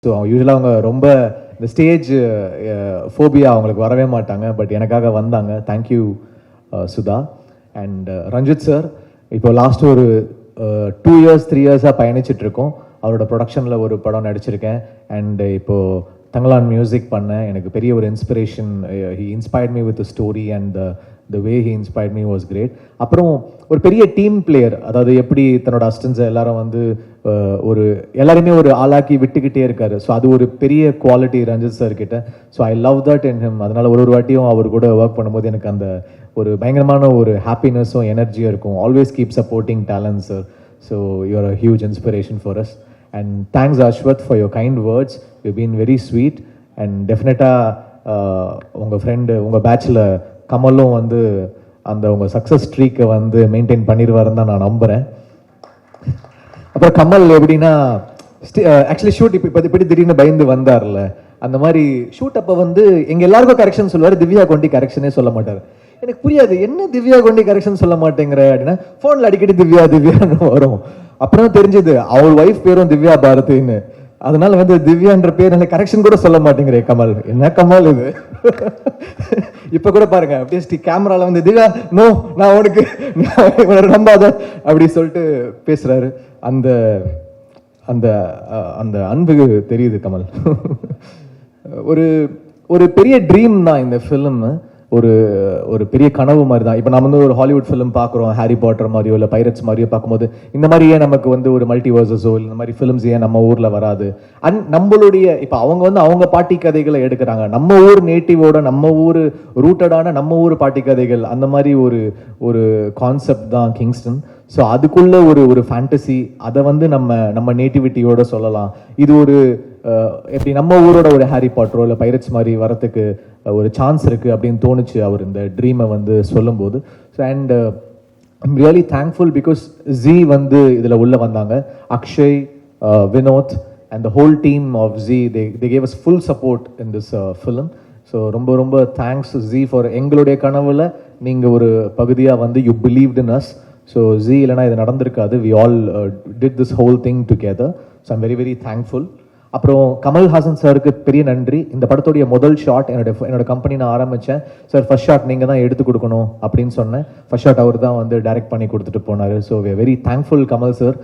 So யூஸ்வலாக அவங்க ரொம்ப இந்த ஸ்டேஜ் ஃபோபியா அவங்களுக்கு வரவே மாட்டாங்க. பட் எனக்காக வந்தாங்க. Thank you Sudha. And Ranjith sir, இப்போ லாஸ்ட் ஒரு 2 years 3 yearsஸாக பயணிச்சுட்டு இருக்கோம். அவரோட ப்ரொடக்ஷனில் ஒரு படம் நடிச்சிருக்கேன். அண்ட் இப்போது தங்கலான் மியூசிக் பண்ணேன். எனக்கு பெரிய ஒரு inspiration. He inspired me with story and the way he inspired me was great. அப்புறம் ஒரு பெரிய டீம் பிளேயர், அதாவது எப்படி தன்னோட அசிஸ்டன்ஸை எல்லாரும் வந்து ஒரு எல்லாருமே ஒரு ஆளாக்கி விட்டுக்கிட்டே இருக்காரு. ஸோ அது ஒரு பெரிய குவாலிட்டி ரஞ்சித் சார் கிட்ட. So I love that in him. அதனால ஒரு வாட்டியும் அவர் கூட ஒர்க் பண்ணும்போது எனக்கு அந்த ஒரு பயங்கரமான ஒரு ஹாப்பினஸும் எனர்ஜியும் இருக்கும். Always keep supporting talent sir. So you are a huge inspiration for us. And thanks Ashwath for your kind words. You been very sweet. And டெஃபினட்டாக உங்கள் ஃப்ரெண்டு உங்கள் பேட்சில் கமலும் வந்து அந்த உங்கள் சக்ஸஸ் ஸ்ட்ரீக்கை வந்து மெயின்டைன் பண்ணிடுவாருன்னு தான் நான் நம்புகிறேன். அப்புறம் கமல் எப்படின்னா ஆக்சுவலி ஷூட் இப்போ இப்படி திடீர்னு பயந்து வந்தார்ல, அந்த மாதிரி ஷூட் அப்போ வந்து எங்கள் எல்லாருக்கும் கரெக்ஷன் சொல்லுவார். திவ்யா கொண்டி கரெக்ஷனே சொல்ல மாட்டார். எனக்கு புரியாது, என்ன திவ்யா கொண்டி கரெக்ஷன் சொல்ல மாட்டேங்கிற அப்படின்னா ஃபோனில் அடிக்கடி திவ்யா திவ்யான்னு வரும். அப்புறம் தெரிஞ்சது அவர் ஒய்ஃப் பேரும் திவ்யா பாரதின்னு. அதனால வந்து திவ்யான்ற பேர் எனக்கு கரெக்ஷன் கூட சொல்ல மாட்டேங்கிறே கமல். என்ன கமல் இது? இப்ப கூட பாருங்க, அப்படியே கேமரால வந்து திவ்யா நோ நான் உனக்கு நம்பாத அப்படி சொல்லிட்டு பேசுறாரு. அந்த அந்த அந்த அன்பு தெரியுது கமல். ஒரு ஒரு பெரிய ட்ரீம் தான் இந்த ஃபிலிம். ஒரு ஒரு பெரிய கனவு மாதிரி தான். இப்போ நம்ம வந்து ஒரு ஹாலிவுட் ஃபிலிம் பார்க்குறோம், ஹாரி பாட்டர் மாதிரியோ இல்லை பைரட்ஸ் மாதிரியோ பார்க்கும்போது இந்த மாதிரி ஏன் நமக்கு வந்து ஒரு மல்டிவர்சஸோ இந்த மாதிரி ஃபிலிம்ஸ் ஏன் நம்ம ஊரில் வராது? அண்ட் நம்மளுடைய இப்போ அவங்க வந்து அவங்க பாட்டி கதைகளை எடுக்கிறாங்க. நம்ம ஊர் நேட்டிவோட நம்ம ஊர் ரூட்டடான நம்ம ஊர் பாட்டி கதைகள், அந்த மாதிரி ஒரு ஒரு கான்செப்ட் தான் கிங்ஸ்டன். ஸோ அதுக்குள்ள ஒரு ஒரு ஃபேண்டசி, அதை வந்து நம்ம நேட்டிவிட்டியோட சொல்லலாம். இது ஒரு எப்படி நம்ம ஊரோட ஒரு ஹாரி பாட்டரோ இல்லை பைரட்ஸ் மாதிரி வரத்துக்கு ஒரு சான்ஸ் இருக்கு அப்படின்னு தோணுச்சு அவர் இந்த ட்ரீமை வந்து சொல்லும்போது. So and I'm really thankful because Zee வந்து இதில் உள்ள வந்தாங்க. Akshay, Vinod and the whole team of Zee, they gave us full support in this film. So ரொம்ப ரொம்ப தேங்க்ஸ் ஜி ஃபார் எங்களுடைய கனவுல நீங்கள் ஒரு பகுதியாக வந்து you believed in us. So Zee இல்லைனா இது நடந்திருக்காது. We all did this whole thing together. So I'm very very thankful. அப்புறம் கமல்ஹாசன் சாருக்கு பெரிய நன்றி. இந்த படத்துடைய முதல் ஷாட் என்னோட கம்பெனி நான் ஆரம்பித்தேன். சார் ஃபர்ஸ்ட் ஷாட் நீங்கள் தான் எடுத்து கொடுக்கணும் அப்படின்னு சொன்னேன். ஃபர்ஸ்ட் ஷாட் அவர் தான் வந்து டைரக்ட் பண்ணி கொடுத்துட்டு போனார். So we are very thankful Kamal sir.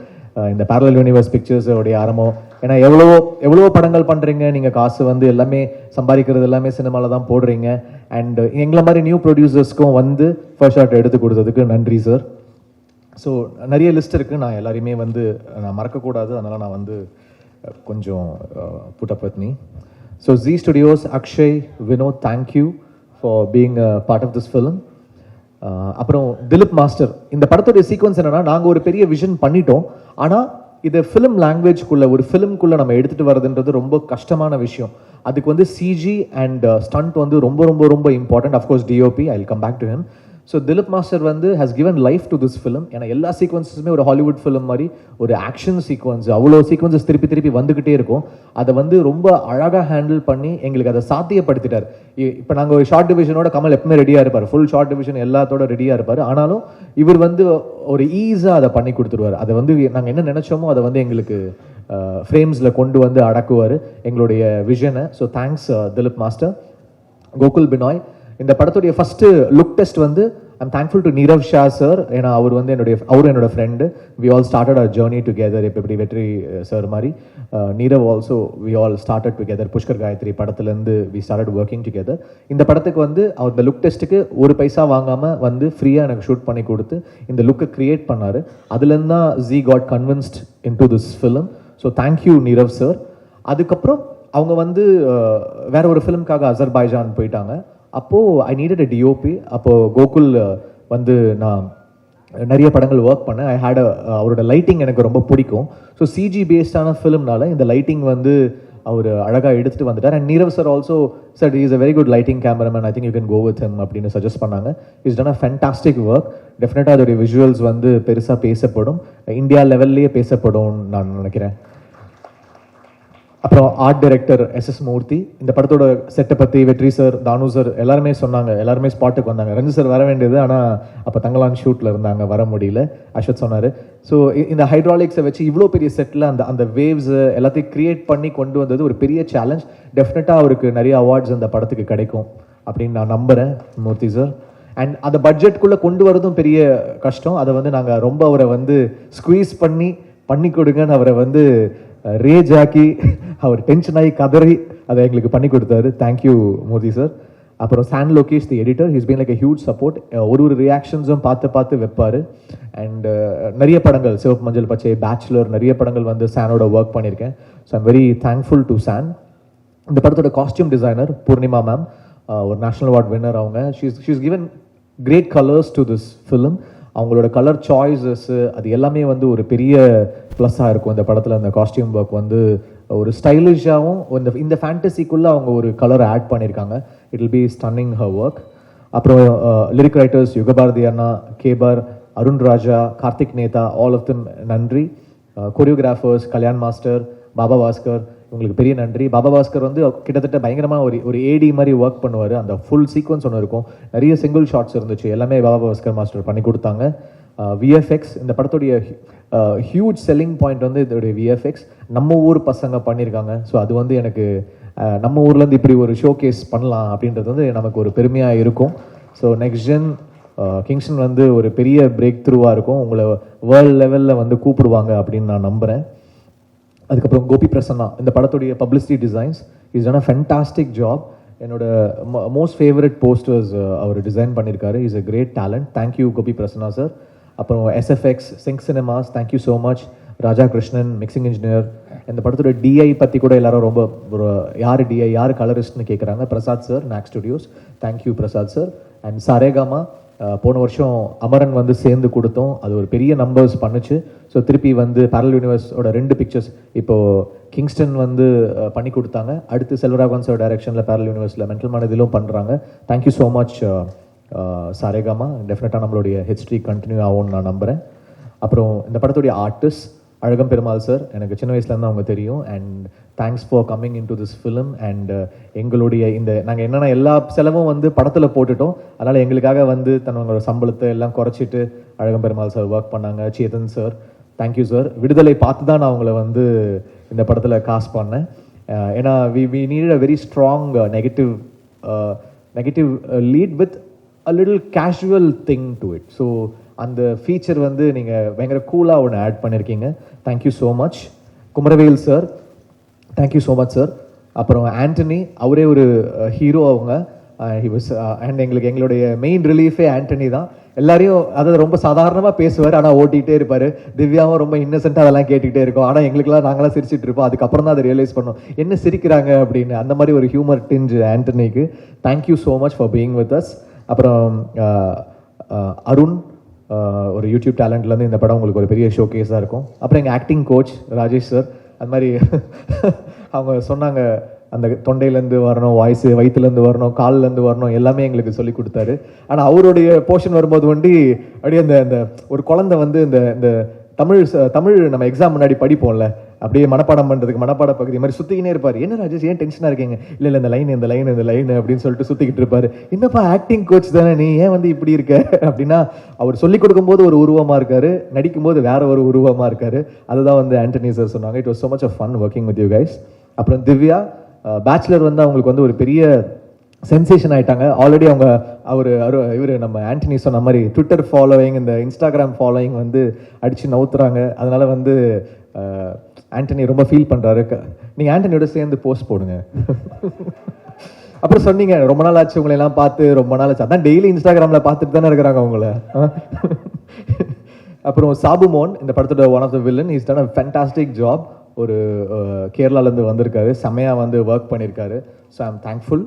இந்த பேரலல் யூனிவர்ஸ் பிக்சர்ஸோடைய ஆரம்பம். ஏன்னா எவ்வளவோ படங்கள் பண்ணுறீங்க, நீங்கள் காசு வந்து எல்லாமே சம்பாதிக்கிறது எல்லாமே சினிமாவில் தான் போடுறீங்க. அண்ட் எங்களை மாதிரி நியூ ப்ரொடியூசர்ஸ்க்கும் வந்து ஃபர்ஸ்ட் ஷாட் எடுத்து கொடுத்ததுக்கு நன்றி சார். ஸோ நிறைய லிஸ்ட் இருக்குது, நான் எல்லாரையுமே வந்து நான் மறக்கக்கூடாது. அதனால் நான் வந்து கொஞ்சம் put up with me. So Z Studios, Akshay, Vinod, thank you for being a part of this film. அப்புறம் திலீப் மாஸ்டர், இந்த படத்தோடைய சீக்வன்ஸ் என்னன்னா, நாங்கள் ஒரு பெரிய விஷன் பண்ணிட்டோம். ஆனால் இதை ஃபிலிம் லாங்குவேஜ்குள்ளே ஒரு ஃபிலிம்குள்ளே நம்ம எடுத்துகிட்டு வரதுன்றது ரொம்ப கஷ்டமான விஷயம். அதுக்கு வந்து சிஜி அண்ட் ஸ்டண்ட் வந்து ரொம்ப ரொம்ப ரொம்ப important. Of course DOP, I will come back to him. So Dileep master வந்து has given life to this film. ஏன்னா எல்லா சீக்வன்ஸுமே ஒரு ஹாலிவுட் ஃபிலிம் மாதிரி ஒரு ஆக்ஷன் சீக்வன்ஸ், அவ்வளோ சீக்வன்ஸஸ் திருப்பி திருப்பி வந்துக்கிட்டே இருக்கும். அதை வந்து ரொம்ப அழகாக ஹேண்டில் பண்ணி எங்களுக்கு அதை சாத்தியப்படுத்திட்டார். இப்போ நாங்கள் ஒரு ஷார்ட் டிவிஷனோட கமல் எப்பவுமே ரெடியாக இருப்பார், ஃபுல் ஷார்ட் டிவிஷன் எல்லாத்தோட ரெடியாக இருப்பார். ஆனாலும் இவர் வந்து ஒரு ஈஸியாக அதை பண்ணி கொடுத்துருவார். அதை வந்து நாங்கள் என்ன நினச்சோமோ அதை வந்து எங்களுக்கு ஃப்ரேம்ஸில் கொண்டு வந்து அடக்குவார் எங்களுடைய விஷனை. So thanks Dileep master. Gokul Binoy, இந்த படத்துடைய ஃபர்ஸ்ட் லுக் டெஸ்ட் வந்து I'm thankful to Nirav Shah sir. ஏன்னா அவர் வந்து என்னோட friend. We all started our journey together. இப்போ எப்படி வெற்றி சார் மாதிரி Nirav also we all started together. Pushkar Gayathri படத்துலேருந்து வி ஸ்டார்டட் ஒர்க்கிங் டுகெதர். இந்த படத்துக்கு வந்து அவர் இந்த லுக் டெஸ்ட்டுக்கு ஒரு பைசா வாங்காமல் வந்து ஃப்ரீயாக எனக்கு ஷூட் பண்ணி கொடுத்து இந்த லுக்கை க்ரியேட் பண்ணார். அதுலேருந்து தான் Zee got convinced into this film. So thank you Neerav sir. அதுக்கப்புறம் அவங்க வந்து வேற ஒரு ஃபிலிம்காக அசர்பைஜான் போயிட்டாங்க. அப்போது ஐ நீடட் அ டிஓபி. அப்போது கோகுல் வந்து நான் நிறைய படங்கள் ஒர்க் பண்ணேன். ஐ ஹேட் அவரோட லைட்டிங் எனக்கு ரொம்ப பிடிக்கும். ஸோ சிஜி பேஸ்டான ஃபிலிம்னால இந்த லைட்டிங் வந்து அவர் அழகாக எடுத்துகிட்டு வந்துட்டார். And Neerav sir also sir is a very good lighting cameraman, I think you can go with him அப்படின்னு சஜஸ்ட் பண்ணாங்க. Is done a fantastic work. டெஃபினட்டாக அதோடைய விஷுவல்ஸ் வந்து பெருசாக பேசப்படும், இந்தியா லெவல்லையே பேசப்படும் நான் நினைக்கிறேன். அப்புறம் ஆர்ட் டைரக்டர் எஸ் மூர்த்தி. இந்த படத்தோட செட்டை பற்றி வெற்றி சார், தானு சார் எல்லாருமே சொன்னாங்க. எல்லாருமே ஸ்பாட்டுக்கு வந்தாங்க. ரஞ்சித் சார் வர வேண்டியது, ஆனால் அப்போ தங்கலான் ஷூட்டில் இருந்தாங்க, வர முடியல. அஸ்வத் சொன்னார். ஸோ இந்த ஹைட்ராலிக்ஸை வச்சு இவ்வளோ பெரிய செட்டில் அந்த வேவ்ஸ் எல்லாத்தையும் கிரியேட் பண்ணி கொண்டு வந்தது ஒரு பெரிய சேலஞ்ச். டெஃபினட்டாக அவருக்கு நிறைய அவார்ட்ஸ் அந்த படத்துக்கு கிடைக்கும் அப்படின்னு நான் நம்புகிறேன் மூர்த்தி சார். அண்ட் அந்த பட்ஜெட்குள்ளே கொண்டு வரதும் பெரிய கஷ்டம். அதை வந்து நாங்கள் ரொம்ப அவரை வந்து ஸ்குவீஸ் பண்ணி கொடுங்கன்னு அவரை வந்து ரேஜ் ஆக்கி அவர் டென்ஷன் ஆகி கதறி அதை எங்களுக்கு பண்ணி கொடுத்தாரு. Thank you Moorthy sir. அப்புறம் San Lokesh the editor, he's been like a huge support. ஒரு ரியாக்ஷன்ஸும் பார்த்து வைப்பார். அண்ட் நிறைய படங்கள், சிவப்பு மஞ்சள் பச்சை, பேச்சுலர், நிறைய படங்கள் வந்து சானோட ஒர்க் பண்ணியிருக்கேன். So I'm very thankful to San. இந்த படத்தோட காஸ்டியூம் டிசைனர் பூர்ணிமா மேம், ஒரு நேஷனல் அவார்ட் வின்னர் அவங்க. She's given great colours to this film. அவங்களோட கலர் சாய்ஸஸ் அது எல்லாமே வந்து ஒரு பெரிய ப்ளஸ்ஸாக இருக்கும் இந்த படத்தில். அந்த காஸ்டியூம் ஒர்க் வந்து ஒரு ஸ்டைலிஷாகவும் இந்த ஃபேண்டசிக்குள்ளே அவங்க ஒரு கலர் ஆட் பண்ணியிருக்காங்க. It will be stunning her work. அப்புறம் லிரிக் ரைட்டர்ஸ் யுகபாரதி அண்ணா, Kaber, Arun Raja, Karthik Netha, all of them நன்றி. கொரியோகிராஃபர்ஸ் கல்யாண் மாஸ்டர், பாபா பாஸ்கர், உங்களுக்கு பெரிய நன்றி. பாபா பாஸ்கர் வந்து கிட்டத்தட்ட பயங்கரமாக ஒரு ஏடி மாதிரி ஒர்க் பண்ணுவார். அந்த ஃபுல் சீக்வன்ஸ் ஒன்று இருக்கும், நிறைய சிங்கிள் ஷாட்ஸ் இருந்துச்சு, எல்லாமே பாபா பாஸ்கர் மாஸ்டர் பண்ணி கொடுத்தாங்க. விஎஃப்எக்ஸ், இந்த படத்துடைய ஹியூஜ் செல்லிங் பாயிண்ட் வந்து இதோடைய விஎஃப்எக்ஸ் நம்ம ஊர் பசங்க பண்ணியிருக்காங்க. ஸோ அது வந்து எனக்கு நம்ம ஊர்லேருந்து இப்படி ஒரு ஷோ கேஸ் பண்ணலாம் அப்படின்றது வந்து நமக்கு ஒரு பெருமையாக இருக்கும். ஸோ நெக்ஸ்ட் ஜென் கிங்ஸ்டன் வந்து ஒரு பெரிய பிரேக் த்ரூவாக இருக்கும். உங்களை வேர்ல்டு லெவலில் வந்து கூப்பிடுவாங்க அப்படின்னு நான் நம்புகிறேன். அதுக்கப்புறம் கோபி பிரசன்னா, இந்த படத்துடைய publicity designs, is done a fantastic job. என்னோட மோஸ்ட் ஃபேவரட் போஸ்டர்ஸ் அவர் டிசைன் பண்ணியிருக்காரு. Is a great talent. Thank you Gopi Prasanna sir. அப்புறம் SFX, Sync Cinemas, thank you so much. Raja Krishnan mixing engineer. இந்த படத்தோட டிஐ பற்றி கூட எல்லாரும் ரொம்ப யார் டிஐ யார் கலரிஸ்ட்னு கேட்குறாங்க. Prasad sir, knock studios, thank you Prasad sir. And Saregama, போன வருஷம் அமரன் வந்து சேர்ந்து கொடுத்தோம், அது ஒரு பெரிய நம்பர்ஸ் பண்ணுச்சு. ஸோ திருப்பி வந்து பேரல் யூனிவர்ஸோட 2 பிக்சர்ஸ் இப்போது கிங்ஸ்டன் வந்து பண்ணி கொடுத்தாங்க. அடுத்து செல்வராகவன் சார் டைரக்ஷனில் பேரல் யூனிவர்ஸில் மென்டல் மனதிலும் பண்ணுறாங்க. Thank you so much Saregama. டெஃபினட்டாக நம்மளுடைய ஹிஸ்ட்ரி கண்டினியூ ஆகும்னு நான் நம்புகிறேன். அப்புறம் இந்த படத்துடைய ஆர்டிஸ்ட் அழகம் பெருமாள் சார், எனக்கு சின்ன வயசுலேருந்து அவங்க தெரியும். And thanks for coming in to this film. And எங்களுடைய நாங்கள் என்னென்னா எல்லா செலவும் வந்து படத்தில் போட்டுட்டோம். அதனால் எங்களுக்காக வந்து தன்னோட சம்பளத்தை எல்லாம் குறைச்சிட்டு அழகம் பெருமாள் சார் ஒர்க் பண்ணாங்க. Chetan sir, thank you sir. விடுதலை பார்த்து தான் நான் அவங்கள வந்து இந்த படத்தில் காஸ்ட் பண்ணேன். ஏன்னா we need a very strong negative lead with a little casual thing to it. So அந்த ஃபீச்சர் வந்து நீங்கள் பயங்கர கூலாக ஒன்று ஆட் பண்ணியிருக்கீங்க. Thank you so much. Kumaravel sir, thank you so much sir. அப்புறம் ஆண்டனி, அவரே ஒரு ஹீரோ அவங்க. அண்ட் எங்களுடைய மெயின் ரிலீஃபே ஆண்டனி தான். எல்லாரையும் அதாவது ரொம்ப சாதாரணமாக பேசுவார், ஆனால் ஓட்டிகிட்டே இருப்பார். திவ்யாவும் ரொம்ப இன்னசென்ட்டாக அதெல்லாம் கேட்டுக்கிட்டே இருக்கோம். ஆனால் எங்களுக்குலாம் நாங்களாம் சிரிச்சிட்டு இருப்போம். அதுக்கப்புறம் தான் அதை ரியலைஸ் பண்ணோம் என்ன சிரிக்கிறாங்க அப்படின்னு. அந்த மாதிரி ஒரு ஹியூமர் டிஞ்ச் ஆண்டனிக்கு. Thank you so much for being with us. அப்புறம் அருண், ஒரு யூடியூப் டேலண்ட்லேருந்து இந்த படம் உங்களுக்கு ஒரு பெரிய ஷோ கேஸாக இருக்கும். அப்புறம் எங்கள் ஆக்டிங் கோச் ராஜேஷ் சார், அது மாதிரி அவங்க சொன்னாங்க அந்த தொண்டையிலேருந்து வரணும், வாய்ஸ் வயிற்றுலேருந்து வரணும், கால்லேருந்து வரணும், எல்லாமே எங்களுக்கு சொல்லி கொடுத்தாரு. ஆனால் அவருடைய போர்ஷன் வரும்போது வண்டி அப்படியே அந்த ஒரு குழந்தை வந்து இந்த தமிழ் நம்ம எக்ஸாம் முன்னாடி படிப்போம்ல, அப்படியே மனப்பாடம் பண்ணுறதுக்கு மனப்பாட பகுதி மாதிரி சுற்றிக்கினே இருப்பார். என்ன ராஜேஷ் ஏன் டென்ஷனாக இருக்கீங்க? இல்லை இந்த லைன் அப்படின்னு சொல்லிட்டு சுற்றிக்கிட்டு இருப்பார். என்னப்பா ஆக்டிங் கோச் தானே நீ, ஏன் வந்து இப்படி இருக்க அப்படின்னா, அவர் சொல்லிக் கொடுக்கும்போது ஒரு உருவமாக இருக்காரு, நடிக்கும்போது வேற ஒரு உருவமாக இருக்காரு. அதுதான் வந்து ஆண்டனி சார் சொன்னாங்க. It was so much of fun working with you guys. அப்புறம் திவ்யா, பேச்சுலர் வந்து அவங்களுக்கு வந்து ஒரு பெரிய சென்சேஷன் ஆயிட்டாங்க. ஆல்ரெடி இவர் நம்ம ஆண்டனி சொன்ன மாதிரி ட்விட்டர் ஃபாலோயிங், இந்த இன்ஸ்டாகிராம் ஃபாலோயிங் வந்து அடிச்சு நவுத்துறாங்க. அதனால வந்து ஆண்டனி ரொம்ப ஃபீல் பண்றாரு. நீங்க ஆண்டனியோட சேர்ந்து போஸ்ட் போடுங்க. அப்புறம் சொன்னீங்க ரொம்ப நாள் ஆச்சு உங்களை எல்லாம் பார்த்து, ரொம்ப நாள் ஆச்சு. அதான் டெய்லி இன்ஸ்டாகிராம்ல பார்த்துட்டு தானே இருக்கிறாங்க அவங்கள. அப்புறம் சாபுமோன், இந்த படத்தோட one of the villain, is done a fantastic job. ஒரு கேரளாலேருந்து வந்திருக்காரு, செமையாக வந்து ஒர்க் பண்ணியிருக்காரு. So I am thankful.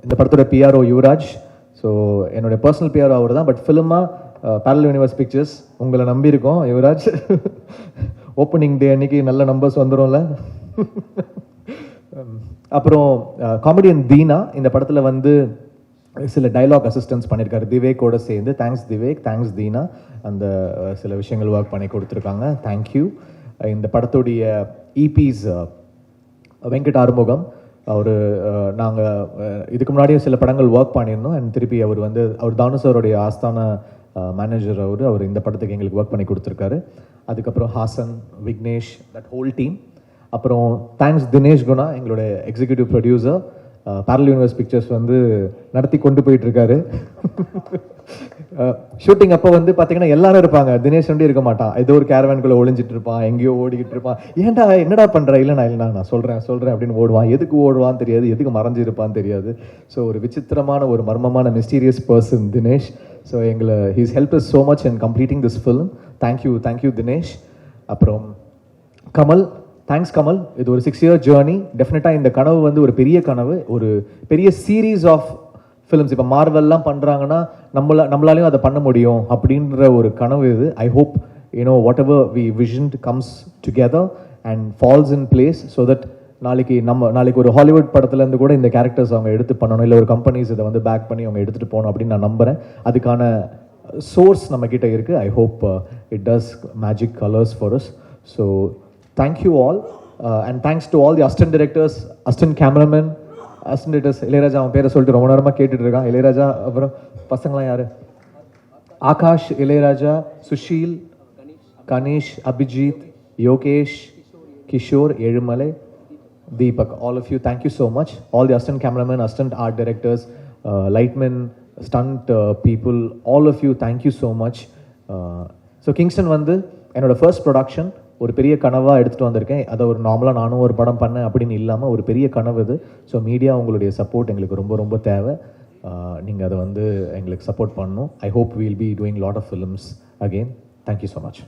இந்த படத்தோட பிஆர்ஓ யுவராஜ். ஸோ என்னோட பர்சனல் பிஆர்ஓ அவர் தான், பட் ஃபிலிமாக பேரல் யூனிவர்ஸ் பிக்சர்ஸ் உங்களை நம்பியிருக்கோம் யுவராஜ். ஓப்பனிங் டே அன்னைக்கு நல்ல நம்பர்ஸ் வந்துடும்ல. அப்புறம் காமெடியன் தீனா, இந்த படத்தில் வந்து சில டைலாக் அசிஸ்டன்ஸ் பண்ணியிருக்காரு திவேக்கோட சேர்ந்து. Thanks Dhivek, thanks Dheena. அந்த சில விஷயங்கள் ஒர்க் பண்ணி கொடுத்துருக்காங்க. தேங்க்யூ. இந்த படத்துடைய இபிஸ் வெங்கட் ஆறுமுகம். அவர் நாங்கள் இதுக்கு முன்னாடியே சில படங்கள் ஒர்க் பண்ணியிருந்தோம். அண்ட் திருப்பி அவர் தானு சாருடைய ஆஸ்தான மேனேஜர். அவர் இந்த படத்துக்கு எங்களுக்கு ஒர்க் பண்ணி கொடுத்துருக்காரு. அதுக்கப்புறம் Haasan, Vignesh, that whole team. அப்புறம் தேங்க்ஸ் தினேஷ் குணா, எங்களோட executive producer. Parallel universe pictures நடத்தி கொண்டு போயிட்டு இருக்காரு. ஷூட்டிங் அப்போ பார்த்தீங்கன்னா எல்லாரும் இருப்பாங்க, தினேஷ் இருக்க மாட்டான். ஏதோ ஒரு கேரவேனுக்குள்ள ஒளிஞ்சிட்டு இருப்பான், எங்கேயோ ஓடிக்கிட்டு இருப்பான். ஏன்டா என்னடா பண்ற? இல்லைண்ணா நான் சொல்றேன் அப்படின்னு ஓடுவான். எதுக்கு ஓடுவான்னு தெரியாது, எதுக்கு மறைஞ்சிருப்பான்னு தெரியாது. ஸோ ஒரு விசித்திரமான ஒரு மர்மமான mysterious person Dinesh. So he's help is so much in completing this film. Thank you Dinesh. அப்புறம் கமல், தேங்க்ஸ் கமல். இது ஒரு 6-year ஜேர்னி. டெஃபினட்டாக இந்த கனவு ஒரு பெரிய கனவு, ஒரு பெரிய சீரீஸ் ஆஃப் ஃபிலிம்ஸ். இப்போ மார்வெல்லாம் பண்ணுறாங்கன்னா நம்மளாலையும் அதை பண்ண முடியும் அப்படின்ற ஒரு கனவு இது. I hope whatever we visioned comes together and falls in place so that நாளைக்கு ஒரு ஹாலிவுட் படத்துலேருந்து கூட இந்த கேரக்டர்ஸ் அவங்க எடுத்து பண்ணணும், இல்லை ஒரு கம்பெனிஸ் இதை பேக் பண்ணி அவங்க எடுத்துகிட்டு போகணும் அப்படின்னு நான் நம்புகிறேன். அதுக்கான சோர்ஸ் நம்ம கிட்ட இருக்குது. I hope it does magic colours for us. So thank you all and thanks to all the assistant directors, assistant cameramen, assistant editors. Ilaiyaraaja அவன் பேரை சொல்லிட்டு ரொம்ப நேரமாக கேட்டுட்டு இருக்கான். இளையராஜா, அப்புறம் பசங்களாம் யாரு? Akash, Ilaiyaraaja, Sushil, Ganesh, Abhijit, Yogesh, Kishore, Ezhumalai, Deepak, all of you, thank you so much. All the assistant cameramen, assistant art directors, lightmen, stunt people, all of you, thank you so much. So Kingston என்னோட ஃபர்ஸ்ட் ப்ரொடக்ஷன். ஒரு பெரிய கனவாக எடுத்துகிட்டு வந்திருக்கேன். அதை ஒரு நார்மலாக நானும் ஒரு படம் பண்ணேன் அப்படின்னு இல்லாமல் ஒரு பெரிய கனவு இது. ஸோ மீடியா உங்களுடைய சப்போர்ட் எங்களுக்கு ரொம்ப ரொம்ப தேவை. நீங்கள் அதை எங்களுக்கு சப்போர்ட் பண்ணணும். I hope will be doing lot of films again. Thank you so much.